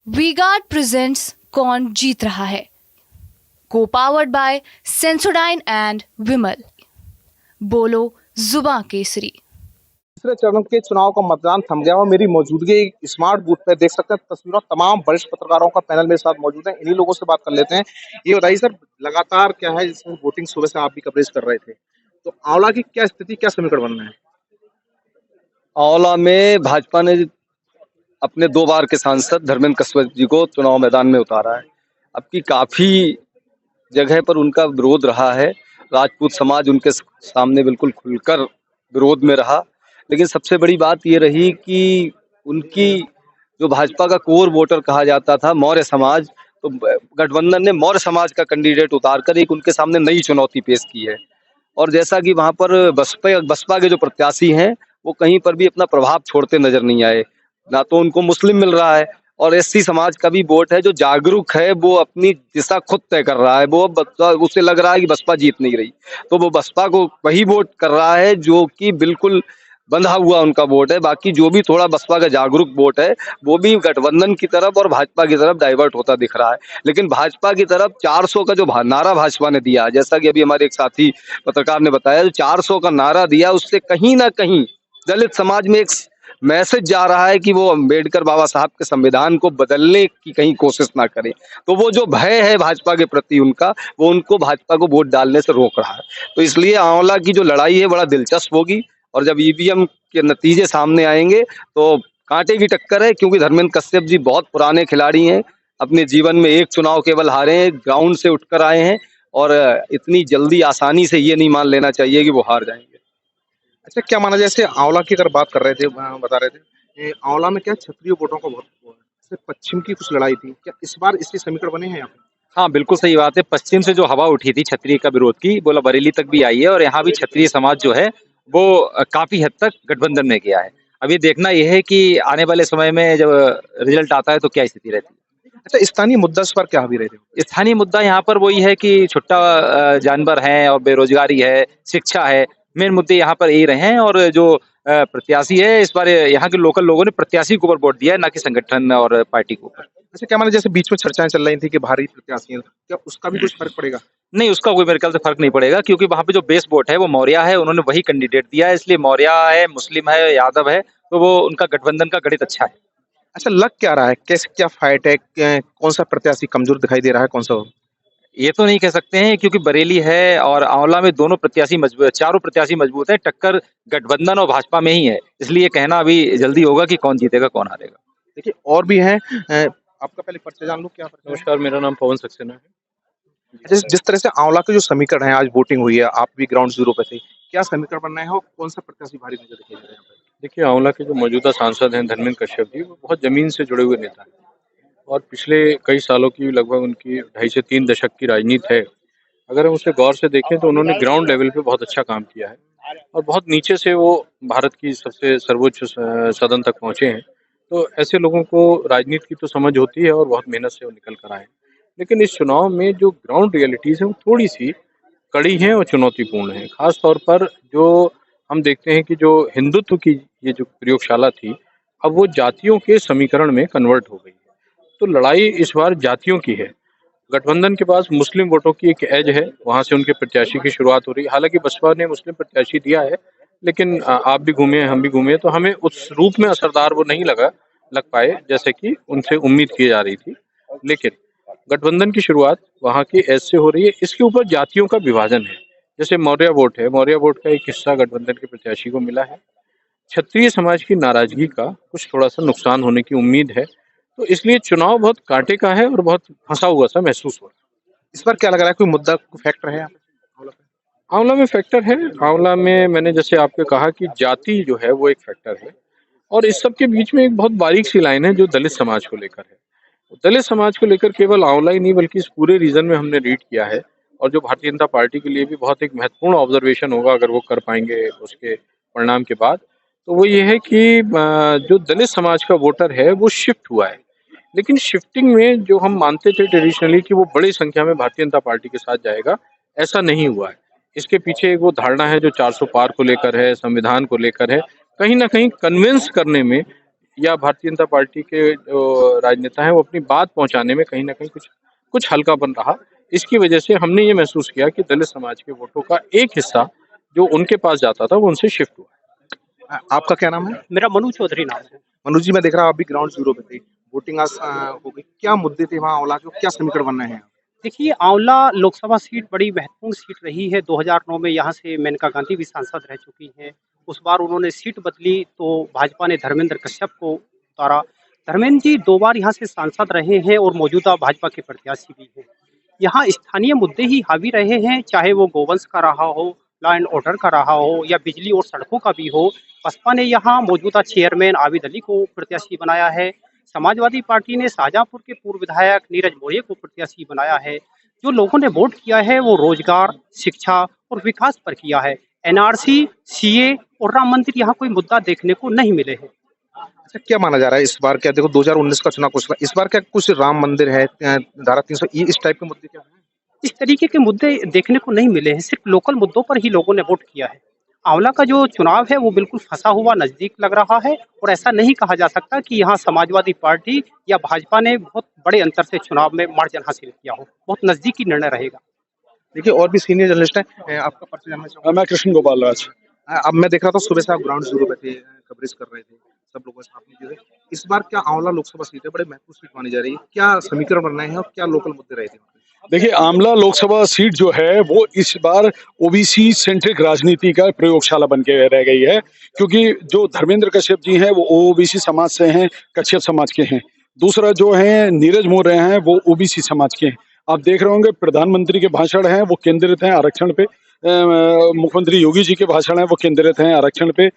V-Guard presents कौन जीत रहा है, को पावर्ड बाय सेंसोडाइन एंड विमल। बोलो जुबां केसरी। तीसरे चरण के चुनाव का मतदान थम गया और मेरी मौजूदगी एक स्मार्ट बूथ पे देख सकते हैं तस्वीरों। तमाम वरिष्ठ पत्रकारों का पैनल मेरे साथ मौजूद है, इन्हीं लोगों से बात कर लेते हैं। ये बताइए सर, लगातार क्या है जिसमें वोटिंग सुबह से आप भी कवरेज कर रहे थे, तो आंवला की क्या स्थिति, क्या समीकरण बन रहे हैं? आंवला में भाजपा ने अपने 2 बार के सांसद धर्मेंद्र कश्यप जी को चुनाव मैदान में उतारा है। अब की काफी जगह पर उनका विरोध रहा है। राजपूत समाज उनके सामने बिल्कुल खुलकर विरोध में रहा। लेकिन सबसे बड़ी बात ये रही कि उनकी जो भाजपा का कोर वोटर कहा जाता था मौर्य समाज, तो गठबंधन ने मौर्य समाज का कैंडिडेट उतारकर एक उनके सामने नई चुनौती पेश की है। और जैसा कि वहां पर बसपा के जो प्रत्याशी हैं वो कहीं पर भी अपना प्रभाव छोड़ते नजर नहीं आए। ना तो उनको मुस्लिम मिल रहा है, और एससी समाज का भी वोट है जो जागरूक है, वो अपनी दिशा खुद तय कर रहा है। वो उसे लग रहा है कि बसपा जीत नहीं रही, तो वो बसपा को वही वोट कर रहा है जो कि बिल्कुल बंधा हुआ उनका वोट है। बाकी जो भी थोड़ा बसपा का जागरूक वोट है वो भी गठबंधन की तरफ और भाजपा की तरफ डाइवर्ट होता दिख रहा है। लेकिन भाजपा की तरफ 400 का जो नारा भाजपा ने दिया, जैसा कि अभी हमारे एक साथी पत्रकार ने बताया, जो 400 का नारा दिया उससे कहीं ना कहीं दलित समाज में एक मैसेज जा रहा है कि वो अम्बेडकर बाबा साहब के संविधान को बदलने की कहीं कोशिश ना करें। तो वो जो भय है भाजपा के प्रति उनका, वो उनको भाजपा को वोट डालने से रोक रहा है। तो इसलिए आंवला की जो लड़ाई है बड़ा दिलचस्प होगी, और जब ईवीएम के नतीजे सामने आएंगे तो कांटे की टक्कर है, क्योंकि धर्मेंद्र कश्यप जी बहुत पुराने खिलाड़ी हैं। अपने जीवन में एक चुनाव केवल हारे हैं, ग्राउंड से उठकर आए हैं, और इतनी जल्दी आसानी से ये नहीं मान लेना चाहिए कि वो हार जाएंगे। अच्छा, क्या माना, जैसे आंवला की अगर बात कर रहे थे, बता रहे थे आंवला में क्या क्षत्रिय वोटों का बहुत वो है। जैसे पश्चिम की कुछ लड़ाई थी, क्या इस बार इसके समीकरण बने हैं यहाँ पे? हाँ, बिल्कुल सही बात है। पश्चिम से जो हवा उठी थी क्षत्रिय का विरोध की, बोला बरेली तक भी आई है, और यहाँ भी क्षत्रिय समाज जो है वो काफी हद तक गठबंधन में गया है। अब ये देखना यह है कि आने वाले समय में जब रिजल्ट आता है तो क्या स्थिति रहती है। अच्छा, स्थानीय मुद्दा इस पर क्या हावी रहे थे? स्थानीय मुद्दा यहाँ पर वही है कि छुट्टा जानवर है और बेरोजगारी है, शिक्षा है। मेन मुद्दे यहाँ पर यही रहे हैं, और जो प्रत्याशी है इस बार यहाँ के लोकल लोगों ने प्रत्याशी के ऊपर वोट दिया है, ना कि संगठन और पार्टी के ऊपर। अच्छा, क्या माना, जैसे बीच में चर्चाएं चल रही थी कि भारी प्रत्याशी हैं, क्या उसका भी कुछ फर्क पड़ेगा? नहीं, उसका कोई मेरे ख्याल से फर्क नहीं पड़ेगा, क्योंकि वहां पे जो बेस वोट है वो मौर्य है, उन्होंने वही कैंडिडेट दिया है, इसलिए मौर्य है, मुस्लिम है, यादव है, तो वो उनका गठबंधन का गणित अच्छा है। अच्छा, लग क्या रहा है, कैसे क्या फाइट है, कौन सा प्रत्याशी कमजोर दिखाई दे रहा है, कौन सा? ये तो नहीं कह सकते हैं, क्योंकि बरेली है और आंवला में दोनों प्रत्याशी मजबूत, चारों प्रत्याशी मजबूत है। टक्कर गठबंधन और भाजपा में ही है, इसलिए कहना अभी जल्दी होगा कि कौन जीतेगा कौन हारेगा। देखिए, और भी हैं। आपका पहले परिचय जान लो, क्या परिचय है? नमस्कार, मेरा नाम पवन सक्सेना है। जिस तरह से आंवला के जो समीकरण है, आज वोटिंग हुई है, आप भी ग्राउंड जीरो पे थे, क्या समीकरण बन रहे हैं और कौन सा प्रत्याशी भारी नजर दिखाई दे रहा है यहाँ पे? देखिए, आंवला के जो मौजूदा सांसद हैं धर्मेंद्र कश्यप जी, वो बहुत ज़मीन से जुड़े हुए नेता हैं और पिछले कई सालों की लगभग उनकी 2.5 से 3 दशक की राजनीति है। अगर हम उसे गौर से देखें तो उन्होंने ग्राउंड लेवल पे बहुत अच्छा काम किया है और बहुत नीचे से वो भारत की सबसे सर्वोच्च सदन तक पहुँचे हैं। तो ऐसे लोगों को राजनीति की तो समझ होती है और बहुत मेहनत से वो निकल कर आए हैं। लेकिन इस चुनाव में जो ग्राउंड रियलिटीज़ है वो थोड़ी-सी कड़ी हैं और चुनौतीपूर्ण हैं। ख़ास तौर पर जो हम देखते हैं कि जो हिंदुत्व की ये जो प्रयोगशाला थी, अब वो जातियों के समीकरण में कन्वर्ट हो गई है। तो लड़ाई इस बार जातियों की है। गठबंधन के पास मुस्लिम वोटों की एक एज है, वहाँ से उनके प्रत्याशी की शुरुआत हो रही है। हालाँकि बसपा ने मुस्लिम प्रत्याशी दिया है, लेकिन आप भी घूमे, हम भी घूमे, तो हमें उस रूप में असरदार वो नहीं लग पाए, जैसे कि उनसे उम्मीद की जा रही थी। लेकिन गठबंधन की शुरुआत वहाँ की एज से हो रही है। इसके ऊपर जातियों का विभाजन है। जैसे मौर्य वोट है, मौर्य वोट का एक हिस्सा गठबंधन के प्रत्याशी को मिला है। क्षत्रिय समाज की नाराजगी का कुछ थोड़ा-सा नुकसान होने की उम्मीद है। तो इसलिए चुनाव बहुत कांटे का है और बहुत फँसा हुआ-सा महसूस हो रहा है। इस बार क्या लग रहा है, कोई मुद्दा, कोई फैक्टर है यहाँ पे आंवला पे? आंवला में फैक्टर है। आंवला में मैंने जैसे आपको कहा कि जाति जो है वो एक फैक्टर है और इस सब के बीच में एक बहुत बारीक-सी लाइन है जो दलित समाज को लेकर है। दलित समाज को लेकर केवल आंवला ही नहीं बल्कि इस पूरे रीजन में हमने रीड किया है और जो भारतीय जनता पार्टी के लिए भी बहुत एक महत्वपूर्ण ऑब्जर्वेशन होगा अगर वो कर पाएंगे उसके परिणाम के बाद, तो वो ये है कि जो दलित समाज का वोटर है वो शिफ्ट हुआ है। लेकिन शिफ्टिंग में जो हम मानते थे ट्रेडिशनली कि वो बड़ी संख्या में भारतीय जनता पार्टी के साथ जाएगा, ऐसा नहीं हुआ है। इसके पीछे एक वो धारणा है जो 400 पार को लेकर है, संविधान को लेकर है। कहीं न कहीं कन्विंस करने में या भारतीय जनता पार्टी के जो राजनेता हैं वो अपनी बात पहुंचाने में कहीं ना कहीं कुछ हल्कापन रहा। इसकी वजह से हमने ये महसूस किया कि दलित समाज के वोटों का एक हिस्सा जो उनके पास जाता था वो उनसे शिफ्ट हुआ। आपका क्या नाम है? मेरा मनु चौधरी नाम है। मनोज जी, मैं देख रहा हूँ आप भी ग्राउंड जीरो पे थे, वोटिंग आज हो गई, क्या मुद्दे थे वहाँ आंवला के, क्या समीकरण बनना है? देखिए, आंवला लोकसभा सीट बड़ी महत्वपूर्ण सीट रही है। 2009 में यहाँ से मेनका गांधी भी सांसद रह चुकी हैं। उस बार उन्होंने सीट बदली तो भाजपा ने धर्मेंद्र कश्यप को उतारा। धर्मेंद्र जी 2 बार यहाँ से सांसद रहे हैं और मौजूदा भाजपा के प्रत्याशी भी हैं। यहाँ स्थानीय मुद्दे ही हावी रहे हैं, चाहे वो गोवंश का रहा हो, लॉ एंड ऑर्डर का रहा हो या बिजली और सड़कों का भी हो। बसपा ने यहाँ मौजूदा चेयरमैन आबिद अली को प्रत्याशी बनाया है। समाजवादी पार्टी ने शाहजहांपुर के पूर्व विधायक नीरज मौर्य को प्रत्याशी बनाया है। जो लोगों ने वोट किया है वो रोजगार, शिक्षा और विकास पर किया है। एनआरसी, सीए और राम मंदिर यहाँ कोई मुद्दा देखने को नहीं मिले हैं। अच्छा, क्या माना जा रहा है इस बार? क्या देखो 2019 का चुनाव कुछ इस बार क्या कुछ राम मंदिर है, धारा 300 इस टाइप के मुद्दे क्या है? इस तरीके के मुद्दे देखने को नहीं मिले हैं। सिर्फ लोकल मुद्दों पर ही लोगों ने वोट किया है। आंवला का जो चुनाव है वो बिल्कुल फंसा हुआ नजदीक लग रहा है और ऐसा नहीं कहा जा सकता कि यहाँ समाजवादी पार्टी या भाजपा ने बहुत बड़े अंतर से चुनाव में मार्जिन हासिल किया हो। बहुत नजदीकी निर्णय रहेगा। देखिए और भी सीनियर जर्नलिस्ट हैं, आपका परिचय जानना चाहूंगा। मैं कृष्ण गोपाल राज। अब मैं देख रहा था सुबह से आप ग्राउंड जीरो पे थे, कवरेज कर रहे थे, सब लोगों से आपने जो है इस बार क्या आंवला लोकसभा सीट है, बड़े महत्वपूर्ण सीट मानी जा रही है, क्या समीकरण बनना है और क्या लोकल मुद्दे रहे थे? देखिए, आंवला लोकसभा सीट जो है वो इस बार ओबीसी सेंट्रिक राजनीति का प्रयोगशाला बन के रह गई है, क्योंकि जो धर्मेंद्र कश्यप जी हैं वो ओबीसी समाज से हैं, कश्यप समाज के हैं। दूसरा जो है नीरज मौर्य हैं वो ओबीसी समाज के हैं। आप देख रहे होंगे प्रधानमंत्री के भाषण हैं वो केंद्रित हैं आरक्षण पे। मुख्यमंत्री योगी जी के भाषण हैं वो केंद्रित हैं आरक्षण पे।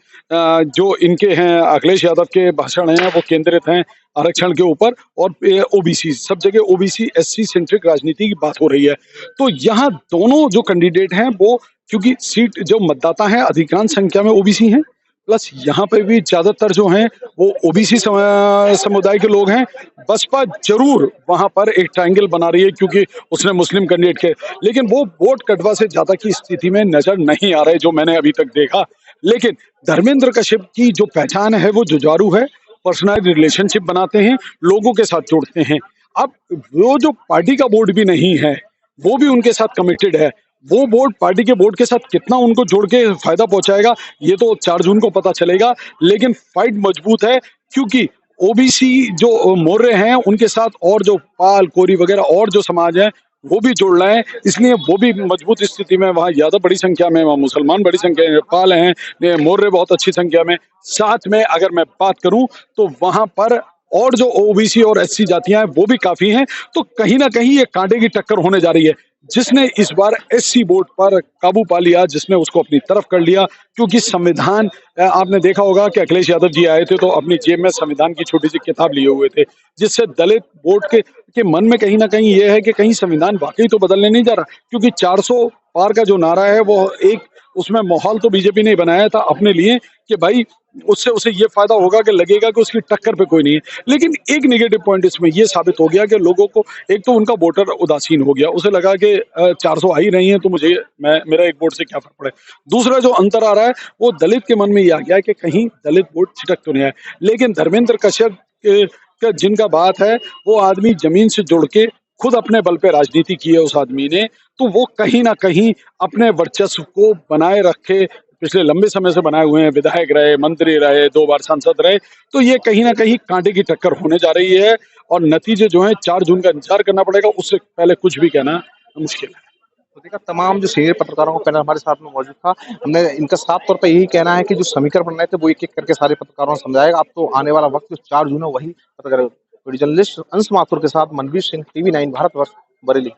जो इनके हैं अखिलेश यादव के भाषण हैं वो केंद्रित हैं आरक्षण के ऊपर। और ओबीसी सब जगह ओबीसी एससी सेंट्रिक राजनीति की बात हो रही है। तो यहाँ दोनों जो कैंडिडेट हैं वो, क्योंकि सीट जो मतदाता हैं अधिकांश संख्या में ओबीसी हैं, प्लस यहाँ पे भी ज्यादातर जो हैं वो ओबीसी समुदाय के लोग हैं। बसपा जरूर वहां पर एक ट्रायंगल बना रही है क्योंकि उसने मुस्लिम कैंडिडेट के, लेकिन वो वोट कटवा से ज्यादा की स्थिति में नजर नहीं आ रहे जो मैंने अभी तक देखा। लेकिन धर्मेंद्र कश्यप की जो पहचान है वो जुझारू है, पर्सनल रिलेशनशिप बनाते हैं, लोगों के साथ जोड़ते हैं। अब वो जो पार्टी का बोर्ड भी नहीं है वो भी उनके साथ कमिटेड है। वो बोर्ड पार्टी के बोर्ड के साथ कितना उनको जोड़ के फायदा पहुंचाएगा ये तो 4 जून को पता चलेगा। लेकिन फाइट मजबूत है क्योंकि ओबीसी जो मौर्य हैं उनके साथ और जो पाल, कोरी वगैरह और जो समाज है वो भी जुड़ रहे हैं, इसलिए वो भी मजबूत स्थिति में। वहाँ यादव बड़ी संख्या में, वहाँ मुसलमान बड़ी संख्या में, पाल हैं, मौर्य बहुत अच्छी संख्या में। साथ में अगर मैं बात करूं तो वहां पर और जो ओबीसी और एससी जातियां हैं वो भी काफी हैं। तो कहीं ना कहीं ये कांटे की टक्कर होने जा रही है। जिसने इस बार एससी वोट पर काबू पा लिया, जिसने उसको अपनी तरफ कर लिया, क्योंकि संविधान, आपने देखा होगा कि अखिलेश यादव जी आए थे तो अपनी जेब में संविधान की छोटी सी किताब लिए हुए थे, जिससे दलित वोट के मन में कहीं ना कहीं ये है कि कहीं संविधान वाकई तो बदलने नहीं जा रहा। क्योंकि 400 पार का जो नारा है वो एक, उसमें माहौल तो बीजेपी ने बनाया था अपने लिए कि भाई उससे उसे ये फायदा होगा कि लगेगा कि उसकी टक्कर पे कोई नहीं है। लेकिन एक नेगेटिव पॉइंट इसमें ये साबित हो गया कि लोगों को, एक तो उनका वोटर उदासीन हो गया, उसे लगा कि 400 आ ही रही है तो मेरा एक वोट से क्या फर्क पड़े। दूसरा जो अंतर आ रहा है वो दलित के मन में ये आ गया है कि कहीं दलित वोट छिटक तो नहीं है। लेकिन धर्मेंद्र कश्यप का जिनका बात है वो आदमी जमीन से जुड़ के खुद अपने बल पे राजनीति की है उस आदमी ने, तो वो कहीं ना कहीं अपने वर्चस्व को बनाए रखे, पिछले लंबे समय से बनाए हुए हैं। विधायक रहे, मंत्री रहे, 2 बार सांसद रहे। तो ये कहीं ना कहीं कांटे की टक्कर होने जा रही है और नतीजे जो है 4 जून का इंतजार करना पड़ेगा, उससे पहले कुछ भी कहना मुश्किल है। तो देखा तमाम जो सीनियर पत्रकारों का पैनल हमारे साथ में मौजूद था, हमने इनका साफ तौर पर यही कहना है कि जो समीकरण बन रहे थे वो एक एक करके सारे पत्रकारों को समझाएगा। अब तो आने वाला वक्त 4 जून है, वही पत्रकार जर्नलिस्ट अंश माथुर के साथ मनवीर सिंह, TV9 भारतवर्ष, बरेली।